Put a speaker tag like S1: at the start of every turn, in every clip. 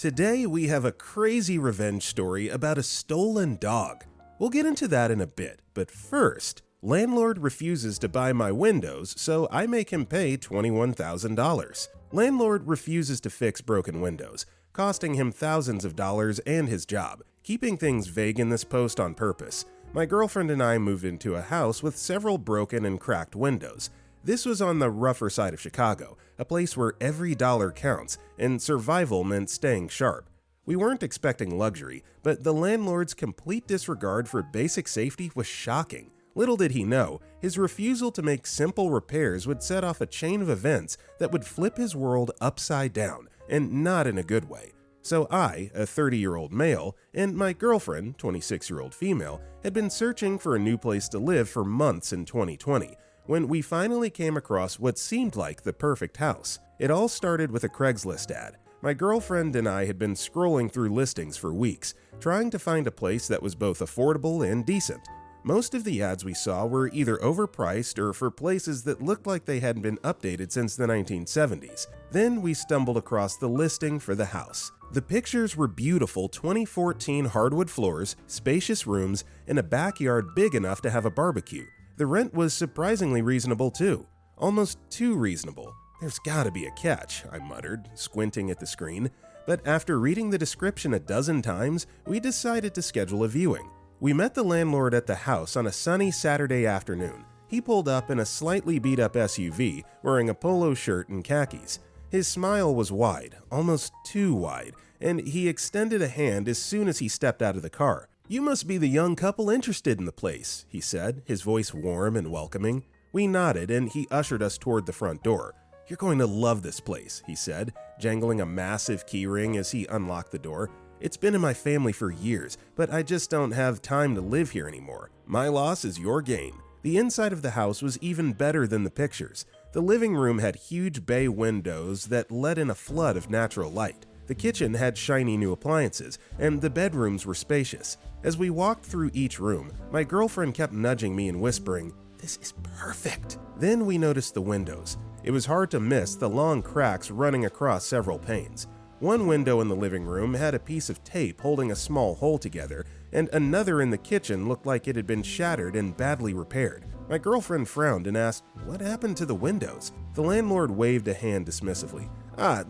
S1: Today we have a crazy revenge story about a stolen dog. We'll get into that in a bit, but first, Landlord refuses to buy my windows, so I make him pay $21,000. Landlord refuses to fix broken windows, costing him thousands of dollars and his job. Keeping things vague in this post on purpose, my girlfriend and I moved into a house with several broken and cracked windows. This was on the rougher side of Chicago, a place where every dollar counts, and survival meant staying sharp. We weren't expecting luxury, but the landlord's complete disregard for basic safety was shocking. Little did he know, his refusal to make simple repairs would set off a chain of events that would flip his world upside down, and not in a good way. So I, a 30-year-old male, and my girlfriend, 26-year-old female, had been searching for a new place to live for months in 2020, when we finally came across what seemed like the perfect house. It all started with a Craigslist ad. My girlfriend and I had been scrolling through listings for weeks, trying to find a place that was both affordable and decent. Most of the ads we saw were either overpriced or for places that looked like they hadn't been updated since the 1970s. Then we stumbled across the listing for the house. The pictures were beautiful 2014 hardwood floors, spacious rooms, and a backyard big enough to have a barbecue. The rent was surprisingly reasonable too. Almost too reasonable. There's gotta be a catch, I muttered, squinting at the screen. But after reading the description a dozen times, we decided to schedule a viewing. We met the landlord at the house on a sunny Saturday afternoon. He pulled up in a slightly beat-up SUV, wearing a polo shirt and khakis. His smile was wide, almost too wide, and he extended a hand as soon as he stepped out of the car. "You must be the young couple interested in the place," he said, his voice warm and welcoming. We nodded, and he ushered us toward the front door. "You're going to love this place," he said, jangling a massive keyring as he unlocked the door. "It's been in my family for years, but I just don't have time to live here anymore. My loss is your gain." The inside of the house was even better than the pictures. The living room had huge bay windows that let in a flood of natural light. The kitchen had shiny new appliances, and the bedrooms were spacious. As we walked through each room, my girlfriend kept nudging me and whispering, "This is perfect." Then we noticed the windows. It was hard to miss the long cracks running across several panes. One window in the living room had a piece of tape holding a small hole together, and another in the kitchen looked like it had been shattered and badly repaired. My girlfriend frowned and asked, "What happened to the windows?" The landlord waved a hand dismissively.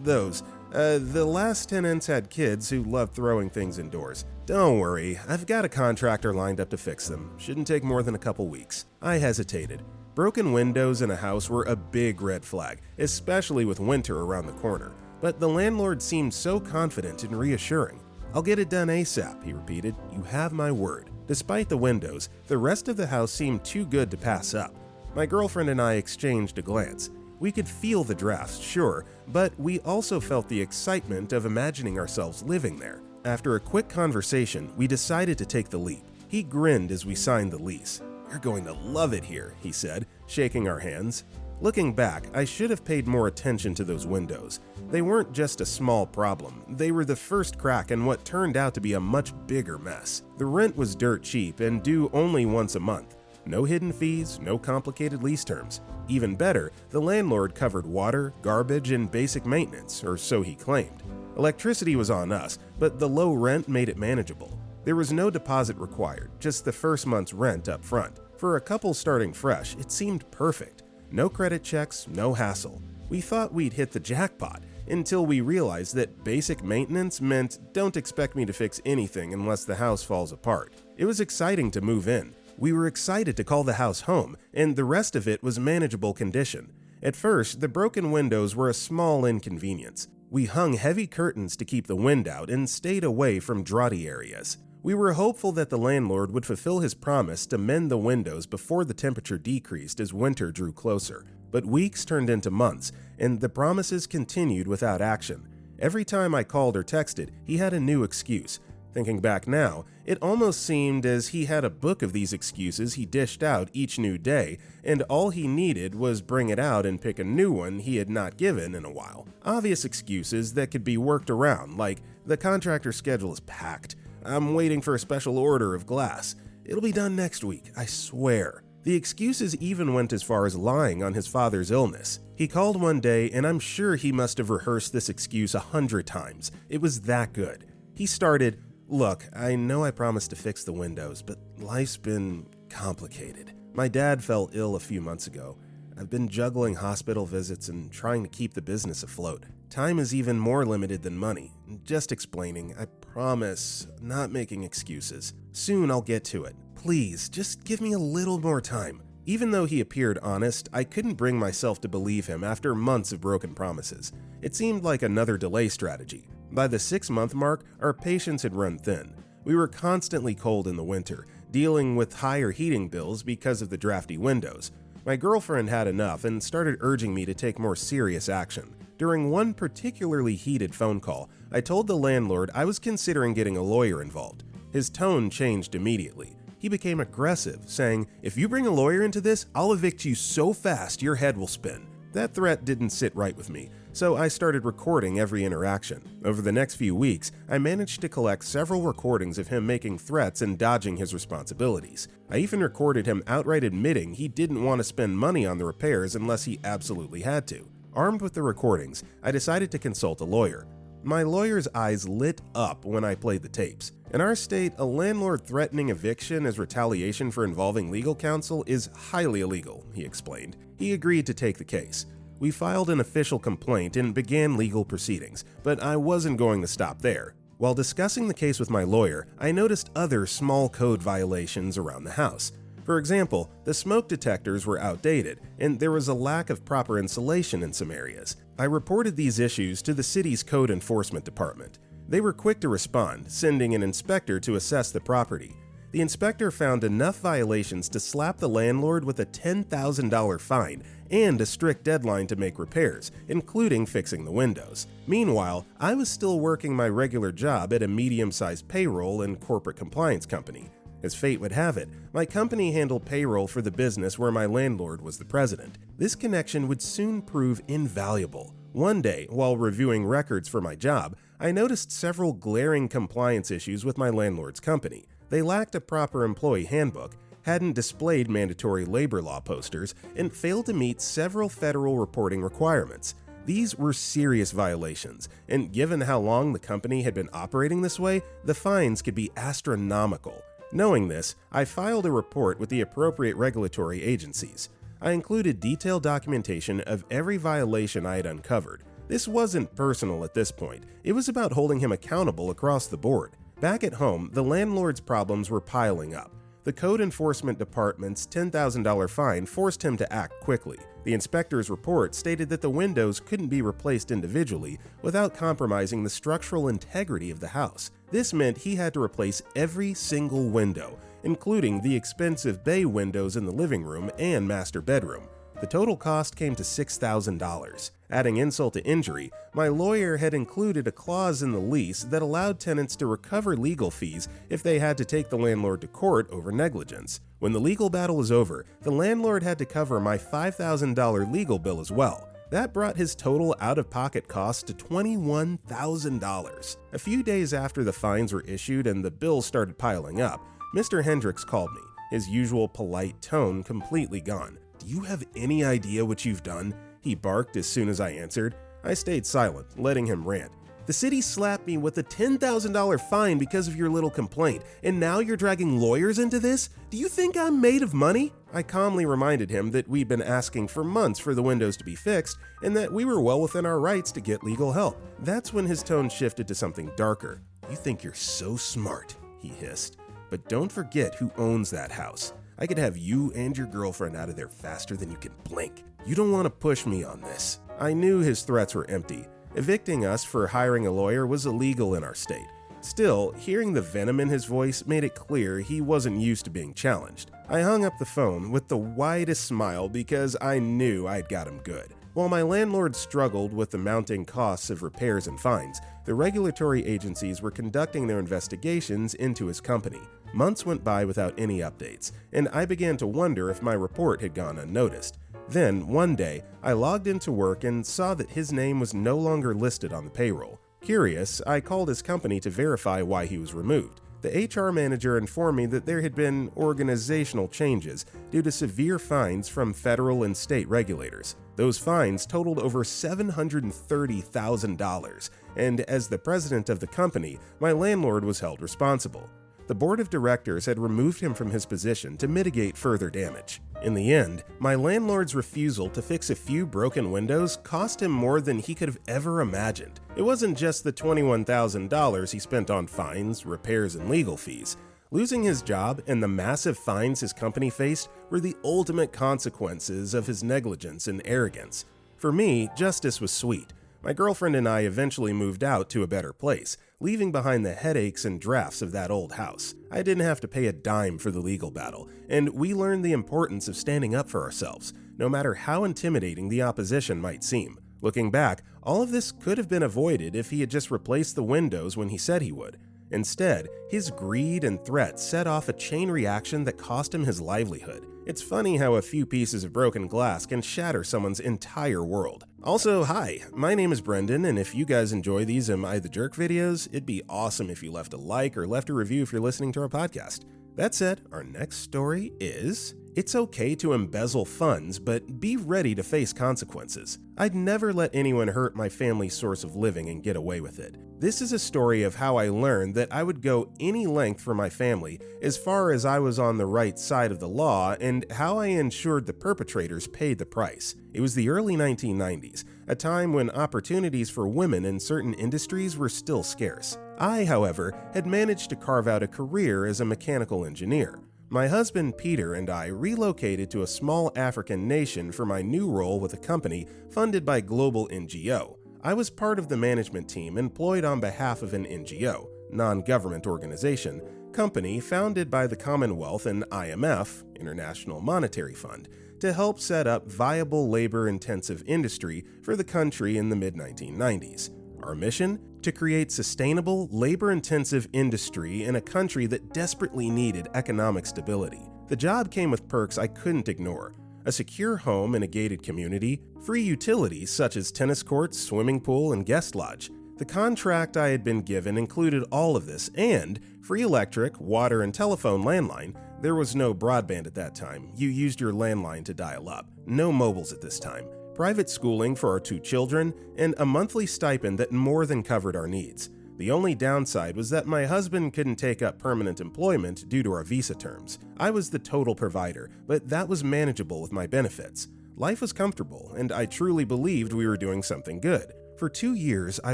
S1: Those. The last tenants had kids who loved throwing things indoors. Don't worry, I've got a contractor lined up to fix them. Shouldn't take more than a couple weeks." I hesitated. Broken windows in a house were a big red flag, especially with winter around the corner. But the landlord seemed so confident and reassuring. "I'll get it done ASAP," he repeated. "You have my word." Despite the windows, the rest of the house seemed too good to pass up. My girlfriend and I exchanged a glance. We could feel the drafts, sure, but we also felt the excitement of imagining ourselves living there. After a quick conversation, we decided to take the leap. He grinned as we signed the lease. "You're going to love it here," he said, shaking our hands. Looking back, I should have paid more attention to those windows. They weren't just a small problem, they were the first crack in what turned out to be a much bigger mess. The rent was dirt cheap and due only once a month. No hidden fees, no complicated lease terms. Even better, the landlord covered water, garbage, and basic maintenance, or so he claimed. Electricity was on us, but the low rent made it manageable. There was no deposit required, just the first month's rent up front. For a couple starting fresh, it seemed perfect. No credit checks, no hassle. We thought we'd hit the jackpot, until we realized that basic maintenance meant don't expect me to fix anything unless the house falls apart. It was exciting to move in. We were excited to call the house home, and the rest of it was manageable condition. At first, the broken windows were a small inconvenience. We hung heavy curtains to keep the wind out and stayed away from draughty areas. We were hopeful that the landlord would fulfill his promise to mend the windows before the temperature decreased as winter drew closer. But weeks turned into months, and the promises continued without action. Every time I called or texted, he had a new excuse. Thinking back now, it almost seemed as he had a book of these excuses he dished out each new day, and all he needed was bring it out and pick a new one he had not given in a while. Obvious excuses that could be worked around, like, "The contractor's schedule is packed. I'm waiting for a special order of glass. It'll be done next week, I swear." The excuses even went as far as lying on his father's illness. He called one day, and I'm sure he must have rehearsed this excuse 100 times. It was that good. He started, "Look, I know I promised to fix the windows, but life's been complicated. My dad fell ill a few months ago. I've been juggling hospital visits and trying to keep the business afloat. Time is even more limited than money. Just explaining, I promise, not making excuses. Soon I'll get to it. Please, just give me a little more time." Even though he appeared honest, I couldn't bring myself to believe him after months of broken promises. It seemed like another delay strategy. By the 6-month mark, our patience had run thin. We were constantly cold in the winter, dealing with higher heating bills because of the drafty windows. My girlfriend had enough and started urging me to take more serious action. During one particularly heated phone call, I told the landlord I was considering getting a lawyer involved. His tone changed immediately. He became aggressive, saying, "If you bring a lawyer into this, I'll evict you so fast your head will spin." That threat didn't sit right with me, so I started recording every interaction. Over the next few weeks, I managed to collect several recordings of him making threats and dodging his responsibilities. I even recorded him outright admitting he didn't want to spend money on the repairs unless he absolutely had to. Armed with the recordings, I decided to consult a lawyer. My lawyer's eyes lit up when I played the tapes. In our state, a landlord threatening eviction as retaliation for involving legal counsel is highly illegal, he explained. He agreed to take the case. We filed an official complaint and began legal proceedings, but I wasn't going to stop there. While discussing the case with my lawyer, I noticed other small code violations around the house. For example, the smoke detectors were outdated, and there was a lack of proper insulation in some areas. I reported these issues to the city's code enforcement department. They were quick to respond, sending an inspector to assess the property. The inspector found enough violations to slap the landlord with a $10,000 fine and a strict deadline to make repairs, including fixing the windows. Meanwhile, I was still working my regular job at a medium-sized payroll and corporate compliance company. As fate would have it, my company handled payroll for the business where my landlord was the president. This connection would soon prove invaluable. One day, while reviewing records for my job, I noticed several glaring compliance issues with my landlord's company. They lacked a proper employee handbook, hadn't displayed mandatory labor law posters, and failed to meet several federal reporting requirements. These were serious violations, and given how long the company had been operating this way, the fines could be astronomical. Knowing this, I filed a report with the appropriate regulatory agencies. I included detailed documentation of every violation I had uncovered. This wasn't personal at this point, it was about holding him accountable across the board. Back at home, the landlord's problems were piling up. The code enforcement department's $10,000 fine forced him to act quickly. The inspector's report stated that the windows couldn't be replaced individually without compromising the structural integrity of the house. This meant he had to replace every single window, including the expensive bay windows in the living room and master bedroom. The total cost came to $6,000. Adding insult to injury, my lawyer had included a clause in the lease that allowed tenants to recover legal fees if they had to take the landlord to court over negligence. When the legal battle was over, the landlord had to cover my $5,000 legal bill as well. That brought his total out-of-pocket costs to $21,000. A few days after the fines were issued and the bills started piling up, Mr. Hendricks called me, his usual polite tone completely gone. "Do you have any idea what you've done?" he barked as soon as I answered. I stayed silent, letting him rant. "The city slapped me with a $10,000 fine because of your little complaint, and now you're dragging lawyers into this? Do you think I'm made of money?" I calmly reminded him that we'd been asking for months for the windows to be fixed, and that we were well within our rights to get legal help. That's when his tone shifted to something darker. "You think you're so smart," he hissed. "But don't forget who owns that house. I could have you and your girlfriend out of there faster than you can blink. You don't want to push me on this." I knew his threats were empty. Evicting us for hiring a lawyer was illegal in our state. Still, hearing the venom in his voice made it clear he wasn't used to being challenged. I hung up the phone with the widest smile because I knew I'd got him good. While my landlord struggled with the mounting costs of repairs and fines, the regulatory agencies were conducting their investigations into his company. Months went by without any updates, and I began to wonder if my report had gone unnoticed. Then, one day, I logged into work and saw that his name was no longer listed on the payroll. Curious, I called his company to verify why he was removed. The HR manager informed me that there had been organizational changes due to severe fines from federal and state regulators. Those fines totaled over $730,000, and as the president of the company, my landlord was held responsible. The board of directors had removed him from his position to mitigate further damage. In the end, my landlord's refusal to fix a few broken windows cost him more than he could have ever imagined. It wasn't just the $21,000 he spent on fines, repairs, and legal fees. Losing his job and the massive fines his company faced were the ultimate consequences of his negligence and arrogance. For me, justice was sweet. My girlfriend and I eventually moved out to a better place, leaving behind the headaches and drafts of that old house. I didn't have to pay a dime for the legal battle, and we learned the importance of standing up for ourselves, no matter how intimidating the opposition might seem. Looking back, all of this could have been avoided if he had just replaced the windows when he said he would. Instead, his greed and threats set off a chain reaction that cost him his livelihood. It's funny how a few pieces of broken glass can shatter someone's entire world. Also, hi, my name is Brendan, and if you guys enjoy these Am I the Jerk videos, it'd be awesome if you left a like or left a review if you're listening to our podcast. That said, our next story is... It's okay to embezzle funds, but be ready to face consequences. I'd never let anyone hurt my family's source of living and get away with it. This is a story of how I learned that I would go any length for my family as far as I was on the right side of the law, and how I ensured the perpetrators paid the price. It was the early 1990s, a time when opportunities for women in certain industries were still scarce. I, however, had managed to carve out a career as a mechanical engineer. My husband Peter and I relocated to a small African nation for my new role with a company funded by Global NGO. I was part of the management team employed on behalf of an NGO, non-government organization, company founded by the Commonwealth and IMF, International Monetary Fund, to help set up viable labor-intensive industry for the country in the mid-1990s. Our mission? To create sustainable, labor-intensive industry in a country that desperately needed economic stability. The job came with perks I couldn't ignore: a secure home in a gated community, free utilities such as tennis courts, swimming pool, and guest lodge. The contract I had been given included all of this, and free electric, water, and telephone landline. There was no broadband at that time. You used your landline to dial up. No mobiles at this time. Private schooling for our 2 children, and a monthly stipend that more than covered our needs. The only downside was that my husband couldn't take up permanent employment due to our visa terms. I was the total provider, but that was manageable with my benefits. Life was comfortable, and I truly believed we were doing something good. For 2 years, I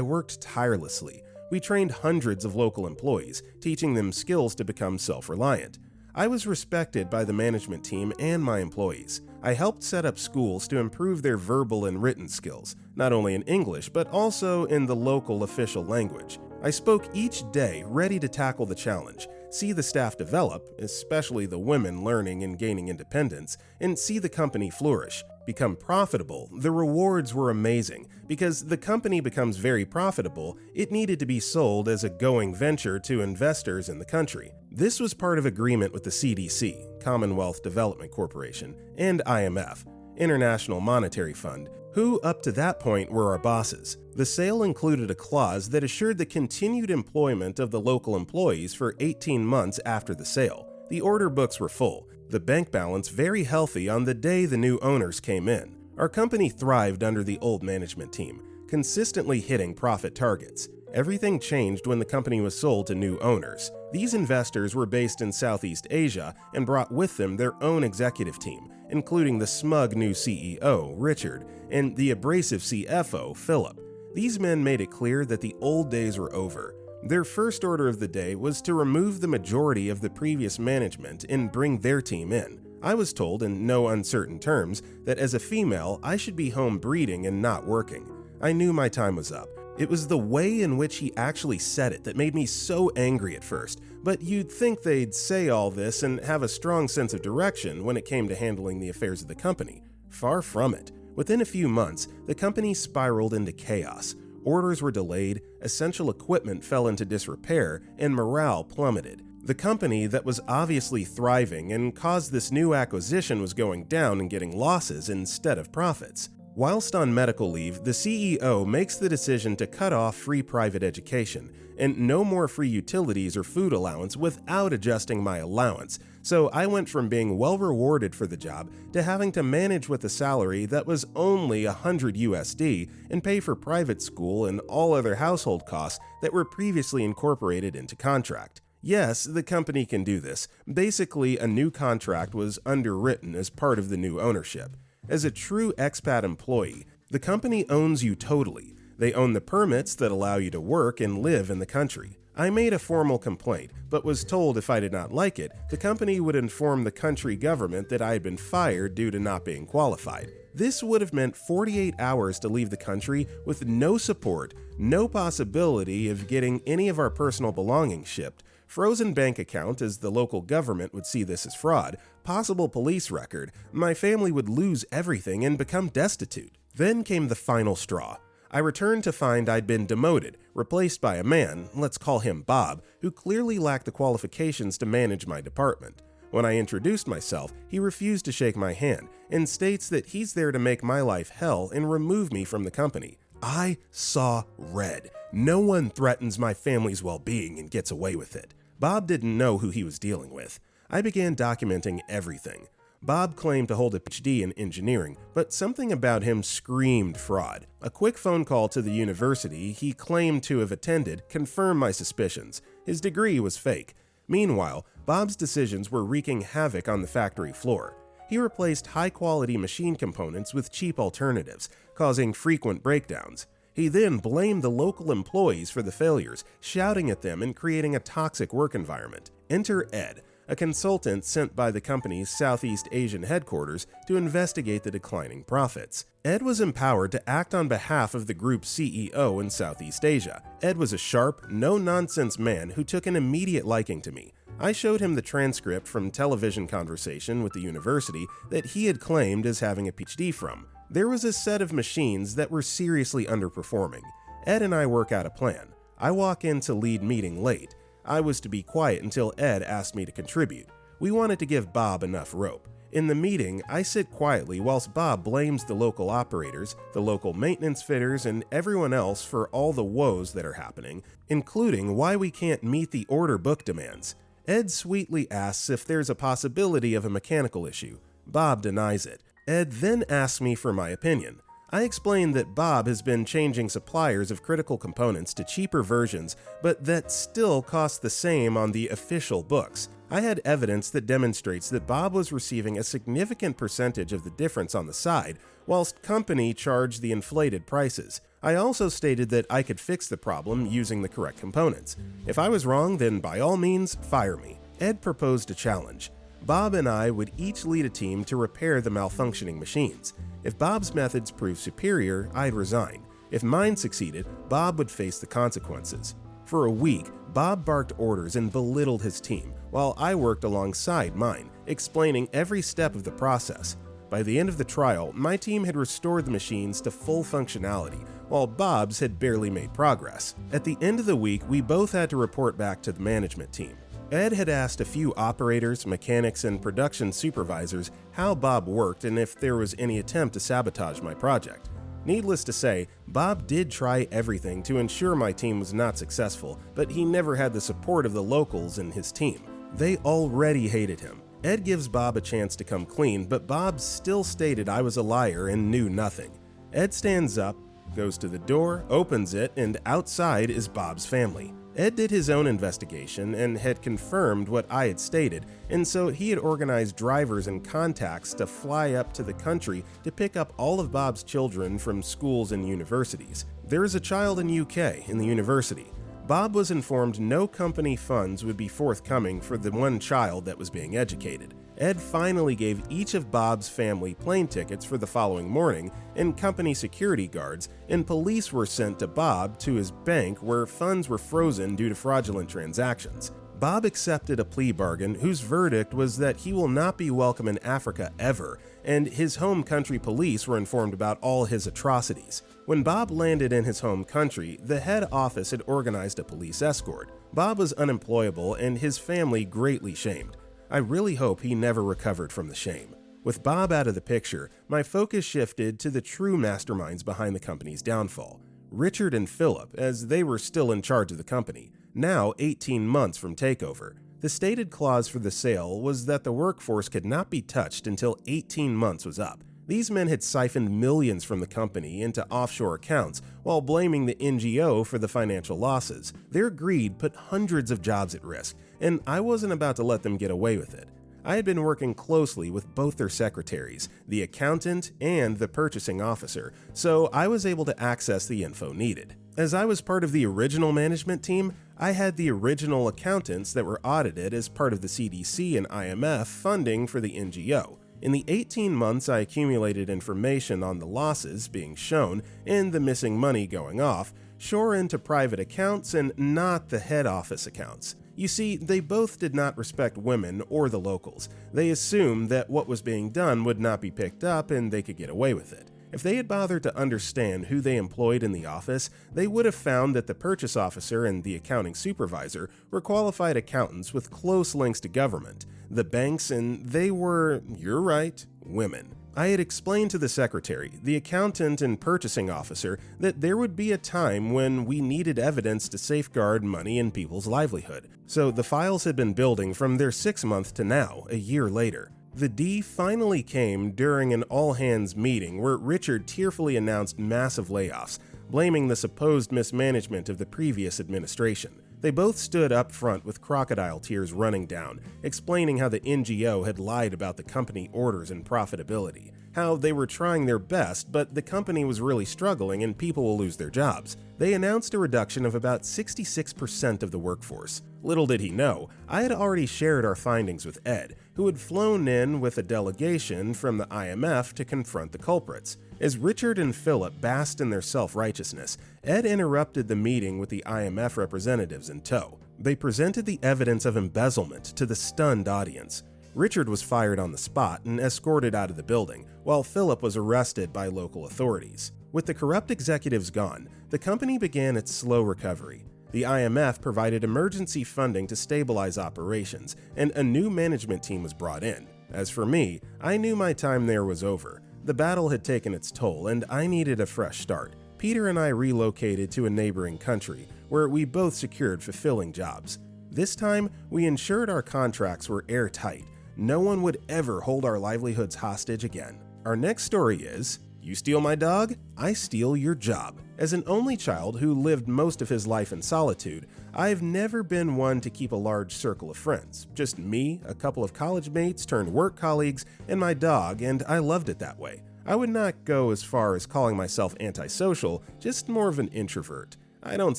S1: worked tirelessly. We trained hundreds of local employees, teaching them skills to become self-reliant. I was respected by the management team and my employees. I helped set up schools to improve their verbal and written skills, not only in English, but also in the local official language. I spoke each day, ready to tackle the challenge, see the staff develop, especially the women learning and gaining independence, and see the company flourish, become profitable. The rewards were amazing. Because the company becomes very profitable, it needed to be sold as a going venture to investors in the country. This was part of agreement with the CDC, Commonwealth Development Corporation, and IMF, International Monetary Fund, who up to that point were our bosses. The sale included a clause that assured the continued employment of the local employees for 18 months after the sale. The order books were full, the bank balance very healthy on the day the new owners came in. Our company thrived under the old management team, consistently hitting profit targets. Everything changed when the company was sold to new owners. These investors were based in Southeast Asia and brought with them their own executive team, including the smug new CEO, Richard, and the abrasive CFO, Philip. These men made it clear that the old days were over. Their first order of the day was to remove the majority of the previous management and bring their team in. I was told in no uncertain terms that as a female, I should be home breeding and not working. I knew my time was up. It was the way in which he actually said it that made me so angry at first, but you'd think they'd say all this and have a strong sense of direction when it came to handling the affairs of the company. Far from it. Within a few months, the company spiraled into chaos. Orders were delayed, essential equipment fell into disrepair, and morale plummeted. The company that was obviously thriving and caused this new acquisition was going down and getting losses instead of profits. Whilst on medical leave, the CEO makes the decision to cut off free private education and no more free utilities or food allowance without adjusting my allowance, so I went from being well rewarded for the job to having to manage with a salary that was only $100 and pay for private school and all other household costs that were previously incorporated into contract. Yes, the company can do this. Basically, a new contract was underwritten as part of the new ownership. As a true expat employee, the company owns you totally. They own the permits that allow you to work and live in the country. I made a formal complaint, but was told if I did not like it, the company would inform the country government that I had been fired due to not being qualified. This would have meant 48 hours to leave the country with no support, no possibility of getting any of our personal belongings shipped, frozen bank account as the local government would see this as fraud, possible police record, my family would lose everything and become destitute. Then came the final straw. I returned to find I'd been demoted, replaced by a man, let's call him Bob, who clearly lacked the qualifications to manage my department. When I introduced myself, he refused to shake my hand and states that he's there to make my life hell and remove me from the company. I saw red. No one threatens my family's well-being and gets away with it. Bob didn't know who he was dealing with. I began documenting everything. Bob claimed to hold a PhD in engineering, but something about him screamed fraud. A quick phone call to the university he claimed to have attended confirmed my suspicions. His degree was fake. Meanwhile, Bob's decisions were wreaking havoc on the factory floor. He replaced high-quality machine components with cheap alternatives, causing frequent breakdowns. He then blamed the local employees for the failures, shouting at them and creating a toxic work environment. Enter Ed, a consultant sent by the company's Southeast Asian headquarters to investigate the declining profits. Ed was empowered to act on behalf of the group's CEO in Southeast Asia. Ed was a sharp, no-nonsense man who took an immediate liking to me. I showed him the transcript from television conversation with the university that he had claimed as having a PhD from. There was a set of machines that were seriously underperforming. Ed and I work out a plan. I walk into lead meeting late. I was to be quiet until Ed asked me to contribute. We wanted to give Bob enough rope. In the meeting, I sit quietly whilst Bob blames the local operators, the local maintenance fitters, and everyone else for all the woes that are happening, including why we can't meet the order book demands. Ed sweetly asks if there's a possibility of a mechanical issue. Bob denies it. Ed then asks me for my opinion. I explained that Bob has been changing suppliers of critical components to cheaper versions, but that still cost the same on the official books. I had evidence that demonstrates that Bob was receiving a significant percentage of the difference on the side, whilst company charged the inflated prices. I also stated that I could fix the problem using the correct components. If I was wrong, then by all means, fire me. Ed proposed a challenge. Bob and I would each lead a team to repair the malfunctioning machines. If Bob's methods proved superior, I'd resign. If mine succeeded, Bob would face the consequences. For a week, Bob barked orders and belittled his team, while I worked alongside mine, explaining every step of the process. By the end of the trial, my team had restored the machines to full functionality, while Bob's had barely made progress. At the end of the week, we both had to report back to the management team. Ed had asked a few operators, mechanics, and production supervisors how Bob worked and if there was any attempt to sabotage my project. Needless to say, Bob did try everything to ensure my team was not successful, but he never had the support of the locals in his team. They already hated him. Ed gives Bob a chance to come clean, but Bob still stated I was a liar and knew nothing. Ed stands up, goes to the door, opens it, and outside is Bob's family. Ed did his own investigation and had confirmed what I had stated, and so he had organized drivers and contacts to fly up to the country to pick up all of Bob's children from schools and universities. There is a child in UK in the university. Bob was informed no company funds would be forthcoming for the one child that was being educated. Ed finally gave each of Bob's family plane tickets for the following morning, and company security guards and police were sent to Bob to his bank where funds were frozen due to fraudulent transactions. Bob accepted a plea bargain whose verdict was that he will not be welcome in Africa ever, and his home country police were informed about all his atrocities. When Bob landed in his home country, the head office had organized a police escort. Bob was unemployable and his family greatly shamed. I really hope he never recovered from the shame. With Bob out of the picture, my focus shifted to the true masterminds behind the company's downfall, Richard and Philip, as they were still in charge of the company, now 18 months from takeover. The stated clause for the sale was that the workforce could not be touched until 18 months was up. These men had siphoned millions from the company into offshore accounts while blaming the NGO for the financial losses. Their greed put hundreds of jobs at risk, and I wasn't about to let them get away with it. I had been working closely with both their secretaries, the accountant and the purchasing officer, so I was able to access the info needed. As I was part of the original management team, I had the original accountants that were audited as part of the CDC and IMF funding for the NGO. In the 18 months, I accumulated information on the losses being shown and the missing money going off, shore into private accounts and not the head office accounts. You see, they both did not respect women or the locals. They assumed that what was being done would not be picked up and they could get away with it. If they had bothered to understand who they employed in the office, they would have found that the purchase officer and the accounting supervisor were qualified accountants with close links to government, the banks, and they were, you're right, women. I had explained to the secretary, the accountant and purchasing officer that there would be a time when we needed evidence to safeguard money and people's livelihood. So the files had been building from their 6 month to now, a year later. The D finally came during an all-hands meeting where Richard tearfully announced massive layoffs, blaming the supposed mismanagement of the previous administration. They both stood up front with crocodile tears running down, explaining how the NGO had lied about the company orders and profitability, how they were trying their best, but the company was really struggling and people will lose their jobs. They announced a reduction of about 66% of the workforce. Little did he know, I had already shared our findings with Ed, who had flown in with a delegation from the IMF to confront the culprits. As Richard and Philip basked in their self-righteousness, Ed interrupted the meeting with the IMF representatives in tow. They presented the evidence of embezzlement to the stunned audience. Richard was fired on the spot and escorted out of the building, while Philip was arrested by local authorities. With the corrupt executives gone, the company began its slow recovery. The IMF provided emergency funding to stabilize operations, and a new management team was brought in. As for me, I knew my time there was over. The battle had taken its toll, and I needed a fresh start. Peter and I relocated to a neighboring country, where we both secured fulfilling jobs. This time, we ensured our contracts were airtight. No one would ever hold our livelihoods hostage again. Our next story is, you steal my dog, I steal your job. As an only child who lived most of his life in solitude, I've never been one to keep a large circle of friends. Just me, a couple of college mates turned work colleagues, and my dog, and I loved it that way. I would not go as far as calling myself antisocial, just more of an introvert. I don't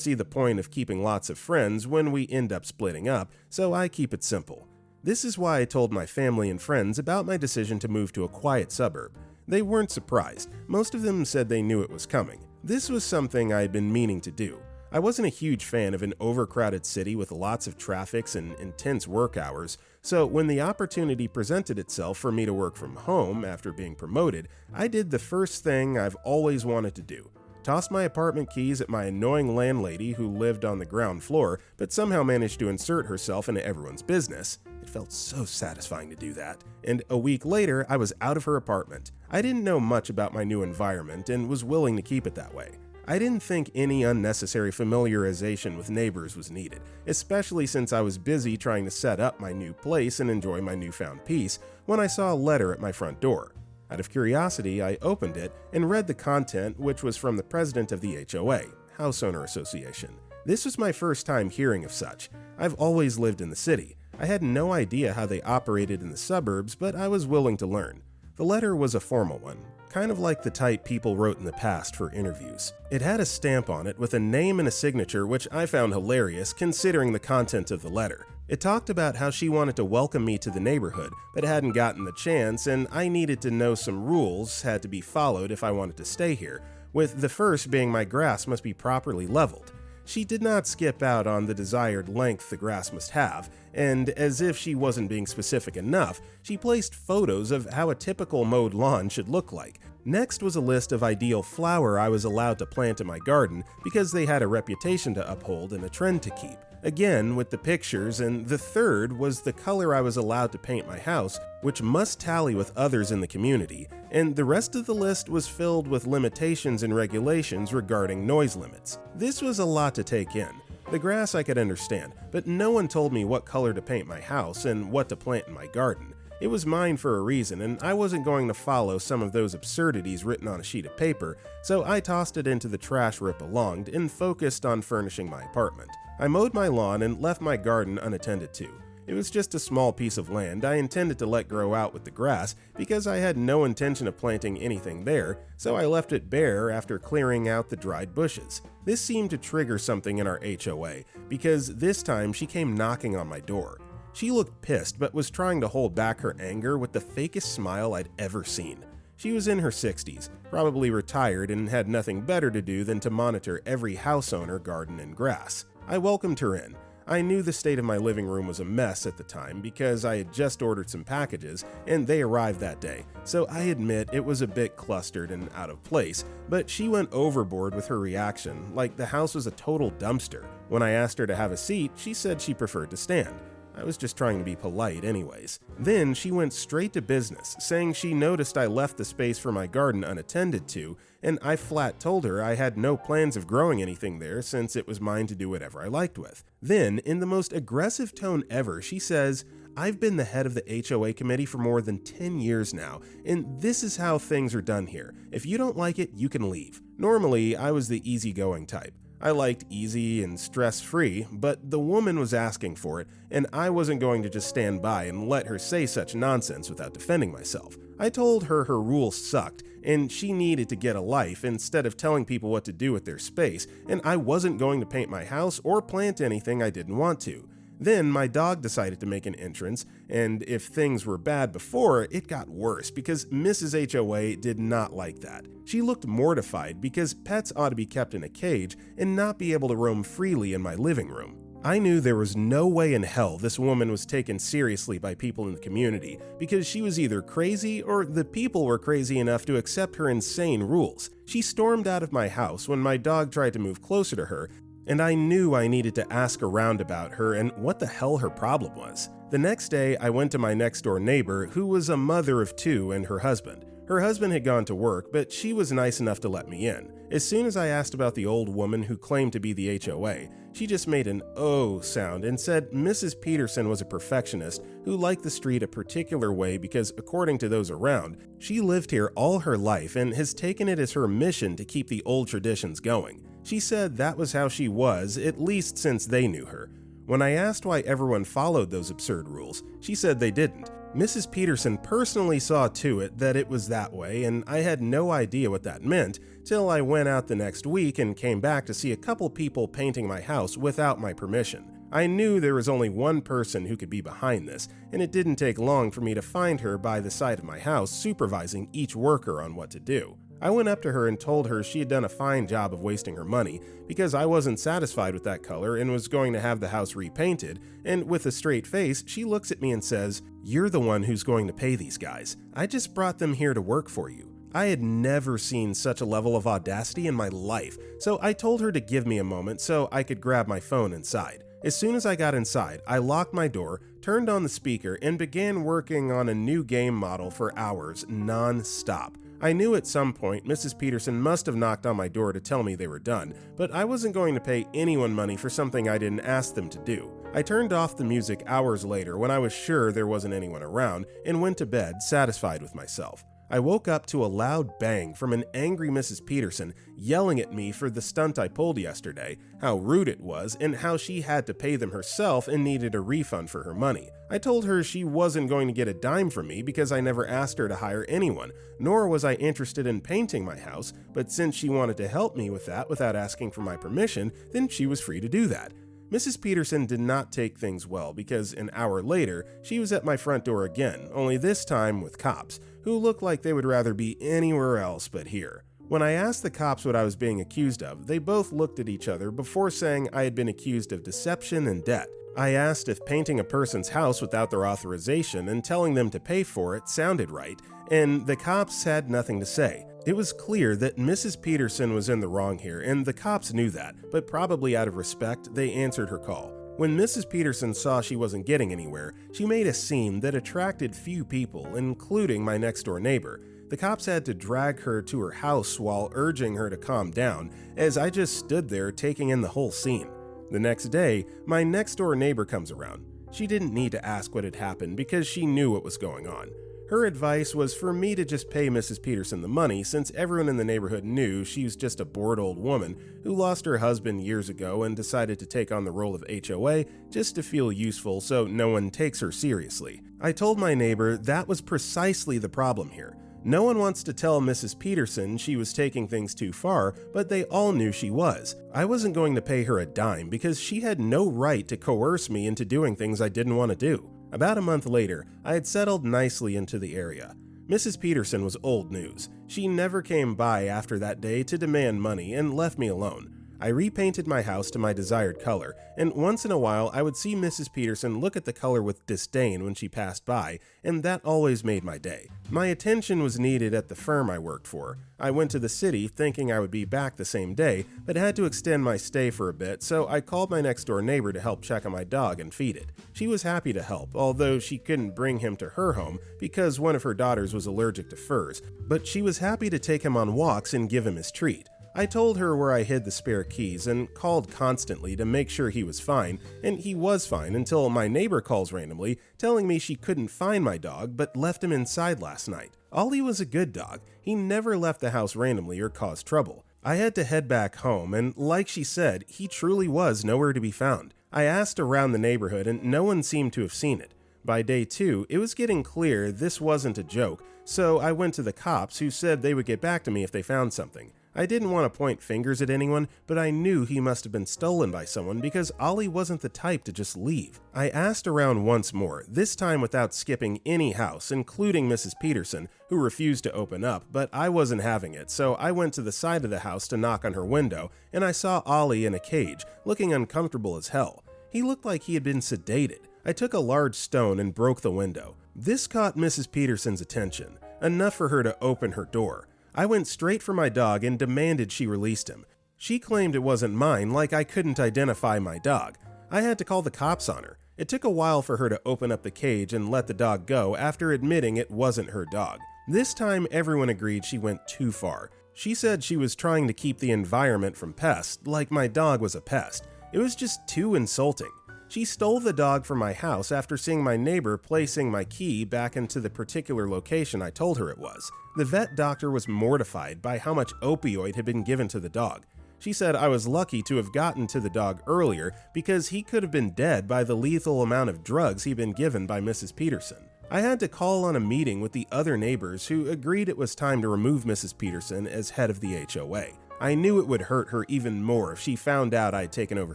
S1: see the point of keeping lots of friends when we end up splitting up, so I keep it simple. This is why I told my family and friends about my decision to move to a quiet suburb. They weren't surprised. Most of them said they knew it was coming. This was something I had been meaning to do. I wasn't a huge fan of an overcrowded city with lots of traffic and intense work hours, so when the opportunity presented itself for me to work from home after being promoted, I did the first thing I've always wanted to do. Tossed my apartment keys at my annoying landlady who lived on the ground floor, but somehow managed to insert herself into everyone's business. It felt so satisfying to do that. And a week later, I was out of her apartment. I didn't know much about my new environment and was willing to keep it that way. I didn't think any unnecessary familiarization with neighbors was needed, especially since I was busy trying to set up my new place and enjoy my newfound peace when I saw a letter at my front door. Out of curiosity, I opened it and read the content, which was from the president of the HOA, House Owner Association. This was my first time hearing of such. I've always lived in the city. I had no idea how they operated in the suburbs, but I was willing to learn. The letter was a formal one, kind of like the type people wrote in the past for interviews. It had a stamp on it with a name and a signature, which I found hilarious considering the content of the letter. It talked about how she wanted to welcome me to the neighborhood, but hadn't gotten the chance, and I needed to know some rules had to be followed if I wanted to stay here, with the first being my grass must be properly leveled. She did not skip out on the desired length the grass must have, and as if she wasn't being specific enough, she placed photos of how a typical mowed lawn should look like. Next was a list of ideal flower I was allowed to plant in my garden because they had a reputation to uphold and a trend to keep. again with the pictures, and the third was the color I was allowed to paint my house, which must tally with others in the community, and the rest of the list was filled with limitations and regulations regarding noise limits. This was a lot to take in. The grass I could understand, but no one told me what color to paint my house and what to plant in my garden. It was mine for a reason, and I wasn't going to follow some of those absurdities written on a sheet of paper, so I tossed it into the trash where it belonged and focused on furnishing my apartment. I mowed my lawn and left my garden unattended to. It was just a small piece of land I intended to let grow out with the grass because I had no intention of planting anything there, so I left it bare after clearing out the dried bushes. This seemed to trigger something in our HOA because this time she came knocking on my door. She looked pissed but was trying to hold back her anger with the fakest smile I'd ever seen. She was in her 60s, probably retired, and had nothing better to do than to monitor every house owner, garden, and grass. I welcomed her in. I knew the state of my living room was a mess at the time because I had just ordered some packages and they arrived that day, so I admit it was a bit clustered and out of place, but she went overboard with her reaction, like the house was a total dumpster. When I asked her to have a seat, she said she preferred to stand. I was just trying to be polite anyways. Then she went straight to business, saying she noticed I left the space for my garden unattended to, and I flat told her I had no plans of growing anything there since it was mine to do whatever I liked with. Then, in the most aggressive tone ever, she says, "I've been the head of the HOA committee for more than 10 years now, and this is how things are done here. If you don't like it, you can leave." Normally, I was the easygoing type. I liked easy and stress-free, but the woman was asking for it, and I wasn't going to just stand by and let her say such nonsense without defending myself. I told her her rules sucked, and she needed to get a life instead of telling people what to do with their space, and I wasn't going to paint my house or plant anything I didn't want to. Then my dog decided to make an entrance, and if things were bad before, it got worse because Mrs. HOA did not like that. She looked mortified because pets ought to be kept in a cage and not be able to roam freely in my living room. I knew there was no way in hell this woman was taken seriously by people in the community because she was either crazy or the people were crazy enough to accept her insane rules. She stormed out of my house when my dog tried to move closer to her, and I knew I needed to ask around about her and what the hell her problem was. The next day, I went to my next door neighbor, who was a mother of two, and her husband. Her husband had gone to work, but she was nice enough to let me in. As soon as I asked about the old woman who claimed to be the HOA, she just made an "oh" sound and said Mrs. Peterson was a perfectionist who liked the street a particular way because, according to those around, she lived here all her life and has taken it as her mission to keep the old traditions going. She said that was how she was, at least since they knew her. When I asked why everyone followed those absurd rules, she said they didn't. Mrs. Peterson personally saw to it that it was that way, and I had no idea what that meant till I went out the next week and came back to see a couple people painting my house without my permission. I knew there was only one person who could be behind this, and it didn't take long for me to find her by the side of my house supervising each worker on what to do. I went up to her and told her she had done a fine job of wasting her money because I wasn't satisfied with that color and was going to have the house repainted, and with a straight face, she looks at me and says, "You're the one who's going to pay these guys. I just brought them here to work for you." I had never seen such a level of audacity in my life, so I told her to give me a moment so I could grab my phone inside. As soon as I got inside, I locked my door, turned on the speaker, and began working on a new game model for hours, non-stop. I knew at some point Mrs. Peterson must have knocked on my door to tell me they were done, but I wasn't going to pay anyone money for something I didn't ask them to do. I turned off the music hours later when I was sure there wasn't anyone around and went to bed satisfied with myself. I woke up to a loud bang from an angry Mrs. Peterson yelling at me for the stunt I pulled yesterday, how rude it was, and how she had to pay them herself and needed a refund for her money. I told her she wasn't going to get a dime from me because I never asked her to hire anyone, nor was I interested in painting my house, but since she wanted to help me with that without asking for my permission, then she was free to do that. Mrs. Peterson did not take things well because an hour later, she was at my front door again, only this time with cops, who looked like they would rather be anywhere else but here. When I asked the cops what I was being accused of, they both looked at each other before saying I had been accused of deception and debt. I asked if painting a person's house without their authorization and telling them to pay for it sounded right, and the cops had nothing to say. It was clear that Mrs. Peterson was in the wrong here, and the cops knew that, but probably out of respect, they answered her call. When Mrs. Peterson saw she wasn't getting anywhere, she made a scene that attracted few people, including my next-door neighbor. The cops had to drag her to her house while urging her to calm down, as I just stood there taking in the whole scene. The next day, my next-door neighbor comes around. She didn't need to ask what had happened because she knew what was going on. Her advice was for me to just pay Mrs. Peterson the money since everyone in the neighborhood knew she was just a bored old woman who lost her husband years ago and decided to take on the role of HOA just to feel useful so no one takes her seriously. I told my neighbor that was precisely the problem here. No one wants to tell Mrs. Peterson she was taking things too far, but they all knew she was. I wasn't going to pay her a dime because she had no right to coerce me into doing things I didn't want to do. About a month later, I had settled nicely into the area. Mrs. Peterson was old news. She never came by after that day to demand money and left me alone. I repainted my house to my desired color, and once in a while I would see Mrs. Peterson look at the color with disdain when she passed by, and that always made my day. My attention was needed at the firm I worked for. I went to the city thinking I would be back the same day, but had to extend my stay for a bit, so I called my next-door neighbor to help check on my dog and feed it. She was happy to help, although she couldn't bring him to her home because one of her daughters was allergic to furs, but she was happy to take him on walks and give him his treat. I told her where I hid the spare keys and called constantly to make sure he was fine, and he was fine until my neighbor calls randomly, telling me she couldn't find my dog but left him inside last night. Ollie was a good dog. He never left the house randomly or caused trouble. I had to head back home, and like she said, he truly was nowhere to be found. I asked around the neighborhood and no one seemed to have seen it. By day 2, it was getting clear this wasn't a joke, so I went to the cops who said they would get back to me if they found something. I didn't want to point fingers at anyone, but I knew he must have been stolen by someone because Ollie wasn't the type to just leave. I asked around once more, this time without skipping any house, including Mrs. Peterson, who refused to open up, but I wasn't having it, so I went to the side of the house to knock on her window, and I saw Ollie in a cage, looking uncomfortable as hell. He looked like he had been sedated. I took a large stone and broke the window. This caught Mrs. Peterson's attention, enough for her to open her door. I went straight for my dog and demanded she released him. She claimed it wasn't mine, like I couldn't identify my dog. I had to call the cops on her. It took a while for her to open up the cage and let the dog go after admitting it wasn't her dog. This time everyone agreed she went too far. She said she was trying to keep the environment from pests, like my dog was a pest. It was just too insulting. She stole the dog from my house after seeing my neighbor placing my key back into the particular location I told her it was. The vet doctor was mortified by how much opioid had been given to the dog. She said I was lucky to have gotten to the dog earlier because he could have been dead by the lethal amount of drugs he'd been given by Mrs. Peterson. I had to call on a meeting with the other neighbors who agreed it was time to remove Mrs. Peterson as head of the HOA. I knew it would hurt her even more if she found out I'd taken over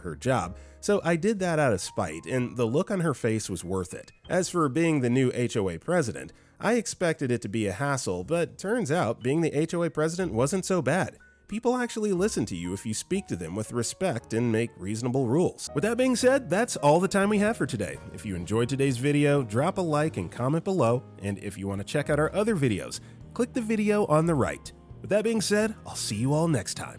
S1: her job, so I did that out of spite, and the look on her face was worth it. As for being the new HOA president, I expected it to be a hassle, but turns out being the HOA president wasn't so bad. People actually listen to you if you speak to them with respect and make reasonable rules. With that being said, that's all the time we have for today. If you enjoyed today's video, drop a like and comment below, and if you want to check out our other videos, click the video on the right. With that being said, I'll see you all next time.